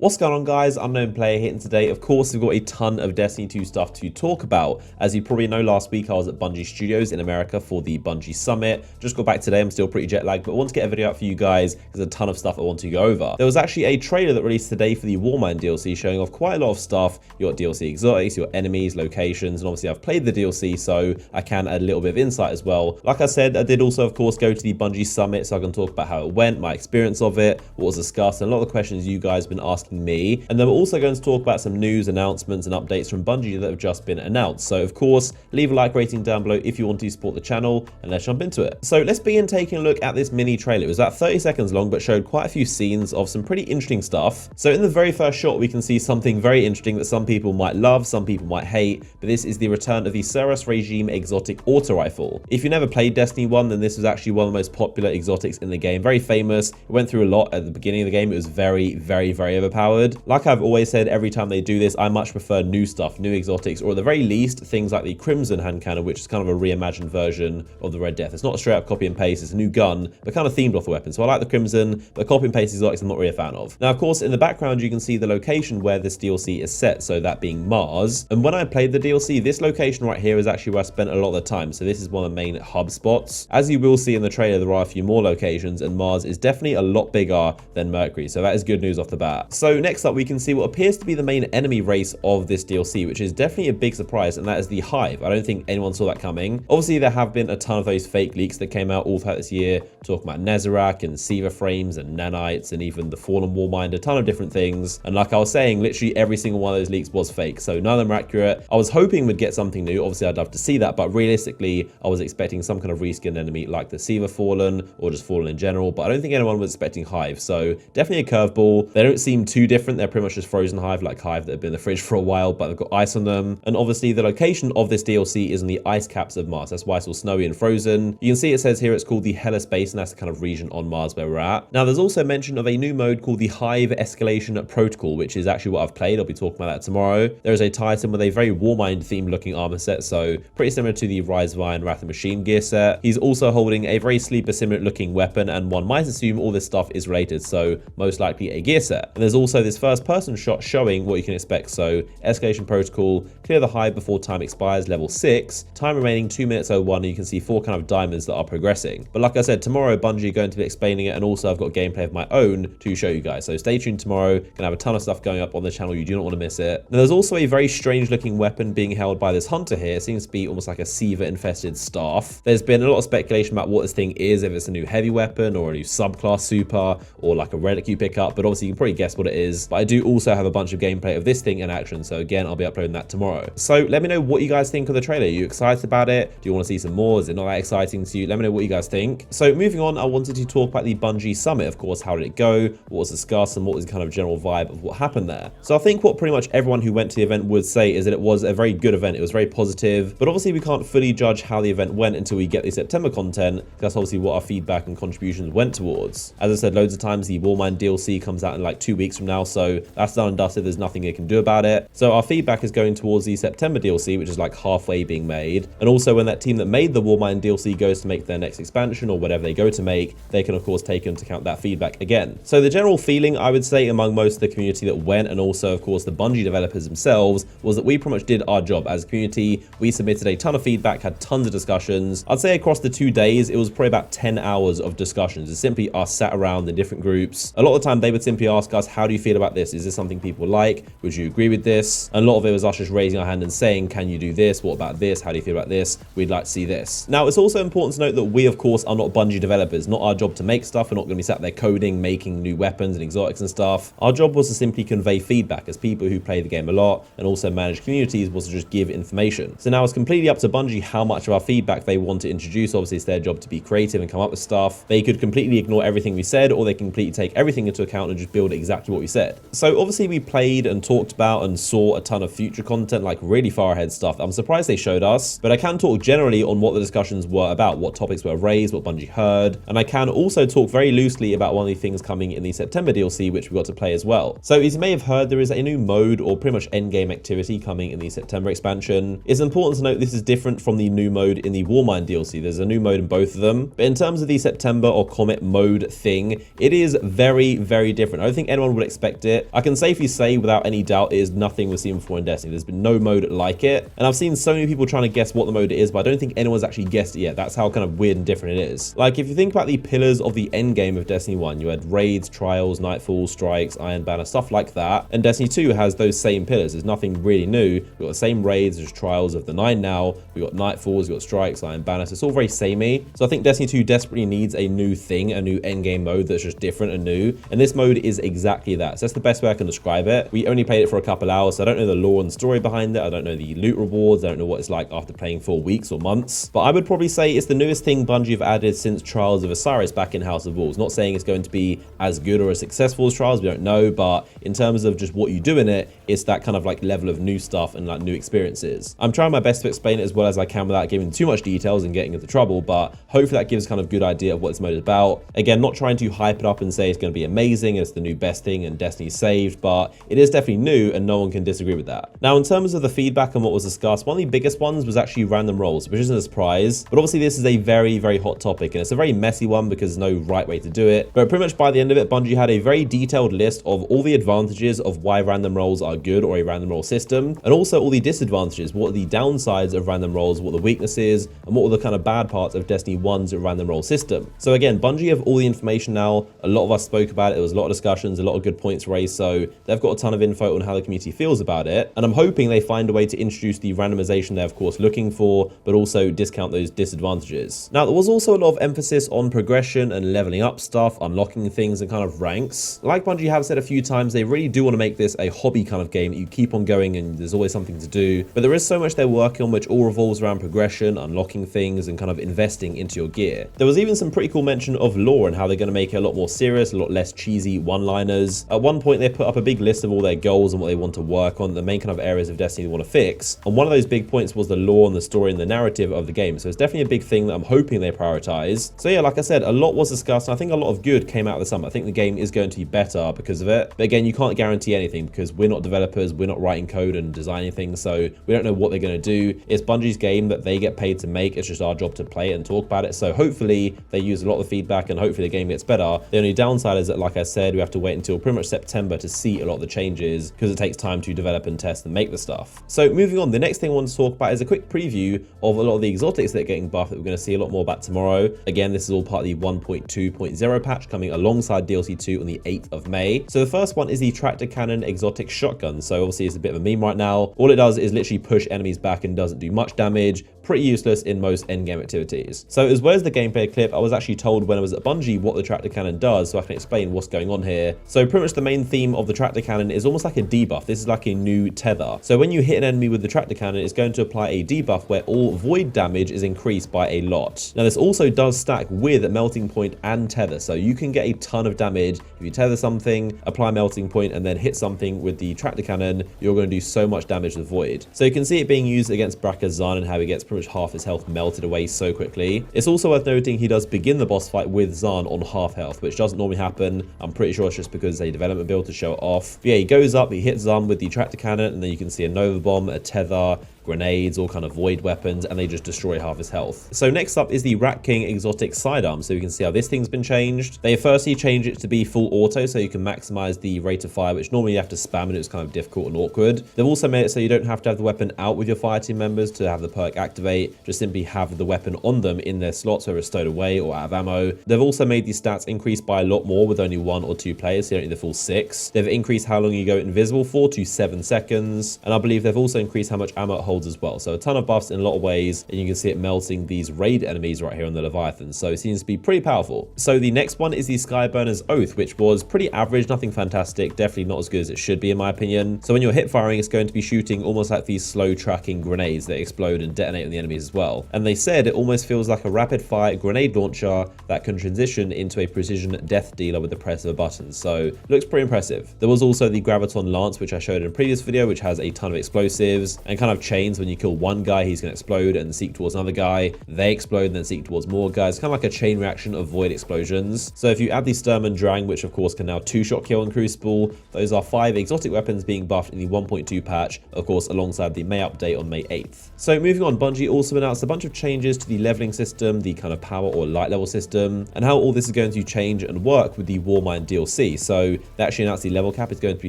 What's going on, guys? Unknown Player here, and today, of course, we've got a ton of Destiny 2 stuff to talk about. As you probably know, last week I was at Bungie Studios in America for the Bungie Summit. Just got back today, I'm still pretty jet lagged, but I want to get a video out for you guys. There's a ton of stuff I want to go over. There was actually a trailer that released today for the Warmind DLC showing off quite a lot of stuff. You got DLC exotics, your enemies, locations, and obviously I've played the DLC, so I can add a little bit of insight as well. Like I said, I did also, of course, go to the Bungie Summit, so I can talk about how it went, my experience of it, what was discussed, and a lot of the questions you guys have been asking me. And then we're also going to talk about some news, announcements, and updates from Bungie that have just been announced. So, of course, leave a like rating down below if you want to support the channel, and let's jump into it. So, let's begin taking a look at this mini trailer. It was about 30 seconds long, but showed quite a few scenes of some pretty interesting stuff. So, in the very first shot, we can see something very interesting that some people might love, some people might hate, but this is the return of the Souris regime exotic auto rifle. If you never played Destiny 1, then this was actually one of the most popular exotics in the game. Very famous. It went through a lot at the beginning of the game. It was very overpowered. Like I've always said, every time they do this, I much prefer new stuff, new exotics, or at the very least, things like the Crimson hand cannon, which is kind of a reimagined version of the Red Death. It's not a straight up copy and paste, it's a new gun, but kind of themed off the weapon. So I like the Crimson, but copy and paste exotics I'm not really a fan of. Now, of course, in the background, you can see the location where this DLC is set, so that being Mars. And when I played the DLC, this location right here is actually where I spent a lot of the time. So this is one of the main hub spots. As you will see in the trailer, there are a few more locations, and Mars is definitely a lot bigger than Mercury. So that is good news off the bat. So next up, we can see what appears to be the main enemy race of this DLC, which is definitely a big surprise, and that is the Hive. I don't think anyone saw that coming. Obviously, there have been a ton of those fake leaks that came out all throughout this year, talking about Nezarec and Siva frames and nanites and even the Fallen Warmind, a ton of different things. And like I was saying, literally every single one of those leaks was fake, so none of them are accurate. I was hoping we'd get something new. Obviously, I'd love to see that, but realistically, I was expecting some kind of reskinned enemy like the Siva Fallen or just Fallen in general, but I don't think anyone was expecting Hive, so definitely a curveball. They don't seem too different. They're pretty much just frozen Hive, like Hive that have been in the fridge for a while, but they've got ice on them. And obviously the location of this DLC is in the ice caps of Mars. That's why it's all snowy and frozen. You can see it says here it's called the Hellas Base, and that's the kind of region on Mars where we're at. Now, there's also mention of a new mode called the Hive Escalation Protocol, which is actually what I've played. I'll be talking about that tomorrow. There is a Titan with a very Warmind themed looking armor set, so pretty similar to the Rise of Iron Wrath of Machine gear set. He's also holding a very Sleeper similar looking weapon, and one might assume all this stuff is related, so most likely a gear set. And there's also this first person shot showing what you can expect. So Escalation Protocol, clear the Hive before time expires, level 6, time remaining 2 minutes 01, and you can see 4 kind of diamonds that are progressing. But like I said, tomorrow Bungie are going to be explaining it, and also I've got gameplay of my own to show you guys. So stay tuned tomorrow, gonna have a ton of stuff going up on the channel, you do not want to miss it. Now, there's also a very strange looking weapon being held by this hunter here. It seems to be almost like a Siva infested staff. There's been a lot of speculation about what this thing is, if it's a new heavy weapon or a new subclass super or like a relic you pick up, but obviously you can probably guess what it is. But I do also have a bunch of gameplay of this thing in action, so again, I'll be uploading that tomorrow. So let me know what you guys think of the trailer. Are you excited about it? Do you want to see some more? Is it not that exciting to you? Let me know what you guys think. So moving on, I wanted to talk about the Bungie Summit. Of course, how did it go? What was discussed, and what was the kind of general vibe of what happened there? So I think what pretty much everyone who went to the event would say is that it was a very good event. It was very positive, but obviously we can't fully judge how the event went until we get the September content. That's obviously what our feedback and contributions went towards. As I said loads of times, the Warmind DLC comes out in like 2 weeks from now, so that's done and dusted. There's nothing they can do about it. So our feedback is going towards the September DLC, which is like halfway being made. And also when that team that made the Warmind DLC goes to make their next expansion or whatever they go to make, they can of course take into account that feedback again. So the general feeling, I would say, among most of the community that went, and also of course the Bungie developers themselves, was that we pretty much did our job as a community. We submitted a ton of feedback, had tons of discussions. I'd say across the 2 days, it was probably about 10 hours of discussions. It's simply us sat around in different groups. A lot of the time they would simply ask us, how do you feel about this? Is this something people like? Would you agree with this? And a lot of it was us just raising our hand and saying, can you do this? What about this? How do you feel about this? We'd like to see this. Now, it's also important to note that we, of course, are not Bungie developers. Not our job to make stuff. We're not going to be sat there coding, making new weapons and exotics and stuff. Our job was to simply convey feedback as people who play the game a lot and also manage communities, was to just give information. So now it's completely up to Bungie how much of our feedback they want to introduce. Obviously, it's their job to be creative and come up with stuff. They could completely ignore everything we said, or they can completely take everything into account and just build exactly what we said. So obviously we played and talked about and saw a ton of future content, like really far ahead stuff. I'm surprised they showed us, but I can talk generally on what the discussions were about, what topics were raised, what Bungie heard, and I can also talk very loosely about one of the things coming in the September DLC, which we got to play as well. So as you may have heard, there is a new mode or pretty much endgame activity coming in the September expansion. It's important to note this is different from the new mode in the Warmind DLC. There's a new mode in both of them, but in terms of the September or Comet mode thing, it is very different. I don't think anyone would expect it. I can safely say without any doubt it is nothing we've seen before in Destiny. There's been no mode like it, and I've seen so many people trying to guess what the mode is, but I don't think anyone's actually guessed it yet. That's how kind of weird and different it is. Like, if you think about the pillars of the end game of Destiny 1, you had raids, trials, nightfall, strikes, iron banner, stuff like that, and Destiny 2 has those same pillars. There's nothing really new. We've got the same raids, there's trials of the 9 now, we've got nightfalls, we've got strikes, iron banner, so it's all very samey. So I think Destiny 2 desperately needs a new thing, a new end game mode that's just different and new, and this mode is exactly that. So that's the best way I can describe it. We only played it for a couple hours, so I don't know the lore and story behind it. I don't know the loot rewards. I don't know what it's like after playing for weeks or months, but I would probably say it's the newest thing Bungie have added since Trials of Osiris back in House of Wolves. Not saying it's going to be as good or as successful as Trials, we don't know, but in terms of just what you do in it, it's that kind of like level of new stuff and like new experiences. I'm trying my best to explain it as well as I can without giving too much details and getting into trouble, but hopefully that gives kind of good idea of what this mode is about. Again, not trying to hype it up and say it's going to be amazing, it's the new best thing and Destiny's saved, but it is definitely new and no one can disagree with that. Now, in terms of the feedback and what was discussed, one of the biggest ones was actually random rolls, which isn't a surprise, but obviously this is a very, very hot topic and it's a very messy one because there's no right way to do it. But pretty much by the end of it, Bungie had a very detailed list of all the advantages of why random rolls are good or a random roll system, and also all the disadvantages, what are the downsides of random rolls, what the weaknesses, and what are the kind of bad parts of Destiny 1's random roll system. So again, Bungie have all the information now. A lot of us spoke about it. There was a lot of discussions, a lot of good points raised, so they've got a ton of info on how the community feels about it, and I'm hoping they find a way to introduce the randomization they're of course looking for, but also discount those disadvantages. Now, there was also a lot of emphasis on progression and leveling up stuff, unlocking things and kind of ranks. Like Bungie have said a few times, they really do want to make this a hobby kind of game that you keep on going and there's always something to do, but there is so much they're working on which all revolves around progression, unlocking things, and kind of investing into your gear. There was even some pretty cool mention of lore and how they're going to make it a lot more serious, a lot less cheesy one-liners. At one point, they put up a big list of all their goals and what they want to work on, the main kind of areas of Destiny they want to fix, and one of those big points was the lore and the story and the narrative of the game. So it's definitely a big thing that I'm hoping they prioritize. So yeah, like I said, a lot was discussed, and I think a lot of good came out of the summit. I think the game is going to be better because of it, but again, you can't guarantee anything because we're not developers, we're not writing code and designing things, so we don't know what they're going to do. It's Bungie's game that they get paid to make. It's just our job to play it and talk about it. So hopefully they use a lot of feedback and hopefully the game gets better. The only downside is that, like I said, we have to wait until pretty much September to see a lot of the changes because it takes time to develop and test and make the stuff. So moving on, the next thing I want to talk about is a quick preview of a lot of the exotics that are getting buffed that we're going to see a lot more about tomorrow. Again, this is all part of the 1.2.0 patch coming alongside DLC 2 on the 8th of May. So the first one is the Tractor Cannon Exotic Shotgun. So obviously it's a bit of a meme right now. All it does is literally push enemies back and doesn't do much damage. Pretty useless in most endgame activities. So as well as the gameplay clip, I was actually told when I was at Bungie what the Tractor Cannon does, so I can explain what's going on here. So pretty much the main theme of the Tractor Cannon is almost like a debuff. This is like a new tether. So when you hit an enemy with the Tractor Cannon, it's going to apply a debuff where all void damage is increased by a lot. Now this also does stack with melting point and tether, so you can get a ton of damage if you tether something, apply melting point, and then hit something with the Tractor Cannon. You're going to do so much damage with void. So you can see it being used against Bracca's Zahn and how he gets pretty much half his health melted away so quickly. It's also worth noting he does begin the boss fight with Zahn on half health, which doesn't normally happen. I'm pretty sure it's just because it's a development build to show it off. But yeah, he goes up, he hits Zahn with the Tractor Cannon, and then you can see a Nova Bomb, a tether, grenades, all kind of void weapons, and they just destroy half his health. So next up is the Rat King Exotic Sidearm. So you can see how this thing's been changed. They firstly changed it to be full auto, so you can maximize the rate of fire, which normally you have to spam and it's kind of difficult and awkward. They've also made it so you don't have to have the weapon out with your fire team members to have the perk activate, just simply have the weapon on them in their slots, whether it's stowed away or out of ammo. They've also made these stats increase by a lot more with only 1 or 2 players, so you don't need the full 6. They've increased how long you go invisible for to 7 seconds, and I believe they've also increased how much ammo it holds as well. So a ton of buffs in a lot of ways, and you can see it melting these raid enemies right here on the Leviathan, so it seems to be pretty powerful. So the next one is the Skyburner's Oath, which was pretty average, nothing fantastic, definitely not as good as it should be in my opinion. So when you're hip firing, it's going to be shooting almost like these slow tracking grenades that explode and detonate on the enemies as well. And they said it almost feels like a rapid fire grenade launcher that can transition into a precision death dealer with the press of a button, so looks pretty impressive. There was also the Graviton Lance, which I showed in a previous video, which has a ton of explosives and kind of chains. When you kill one guy, he's going to explode and seek towards another guy, they explode and then seek towards more guys, kind of like a chain reaction of void explosions. So if you add the Sturm and Drang, which of course can now 2-shot kill in Crucible, those are 5 exotic weapons being buffed in the 1.2 patch, of course alongside the May update on May 8th. So moving on, Bungie Bungie also announced a bunch of changes to the leveling system, the kind of power or light level system, and how all this is going to change and work with the Warmind DLC. So they actually announced the level cap is going to be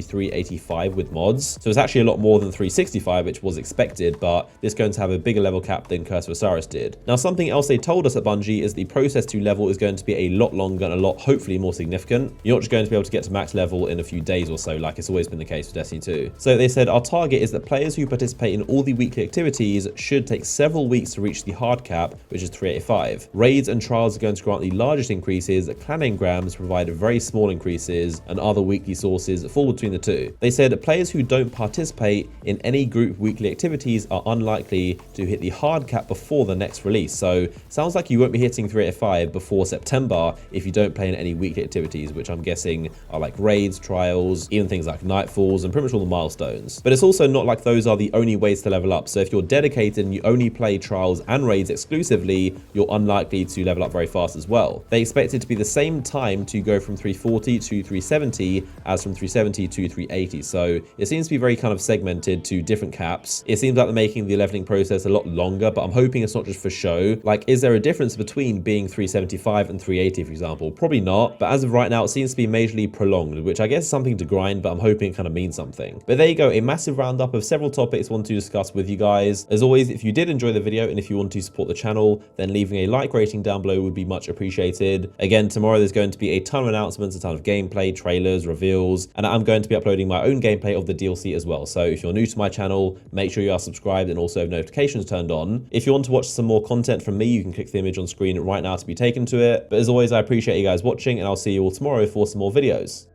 385 with mods. So it's actually a lot more than 365, which was expected, but this is going to have a bigger level cap than Curse of Souris did. Now, something else they told us at Bungie is the process to level is going to be a lot longer and a lot, hopefully, more significant. You're not just going to be able to get to max level in a few days or so, like it's always been the case with Destiny 2. So they said our target is that players who participate in all the weekly activities should take several weeks to reach the hard cap, which is 385. Raids and trials are going to grant the largest increases, clan engrams provide very small increases, and other weekly sources fall between the two. They said players who don't participate in any group weekly activities are unlikely to hit the hard cap before the next release. So sounds like you won't be hitting 385 before September if you don't play in any weekly activities, which I'm guessing are like raids, trials, even things like nightfalls, and pretty much all the milestones. But it's also not like those are the only ways to level up. So if you're dedicated and you only play trials and raids exclusively, you're unlikely to level up very fast as well. They expect it to be the same time to go from 340 to 370 as from 370 to 380. So it seems to be very kind of segmented to different caps. It seems like they're making the leveling process a lot longer, but I'm hoping it's not just for show. Like, is there a difference between being 375 and 380, for example? Probably not, but as of right now, it seems to be majorly prolonged, which I guess is something to grind, but I'm hoping it kind of means something. But there you go, a massive roundup of several topics I want to discuss with you guys. As always, if you did enjoy the video and if you want to support the channel, then leaving a like rating down below would be much appreciated. Again, tomorrow there's going to be a ton of announcements, a ton of gameplay, trailers, reveals, and I'm going to be uploading my own gameplay of the DLC as well. So if you're new to my channel, make sure you are subscribed and also have notifications turned on. If you want to watch some more content from me, you can click the image on screen right now to be taken to it. But as always, I appreciate you guys watching, and I'll see you all tomorrow for some more videos.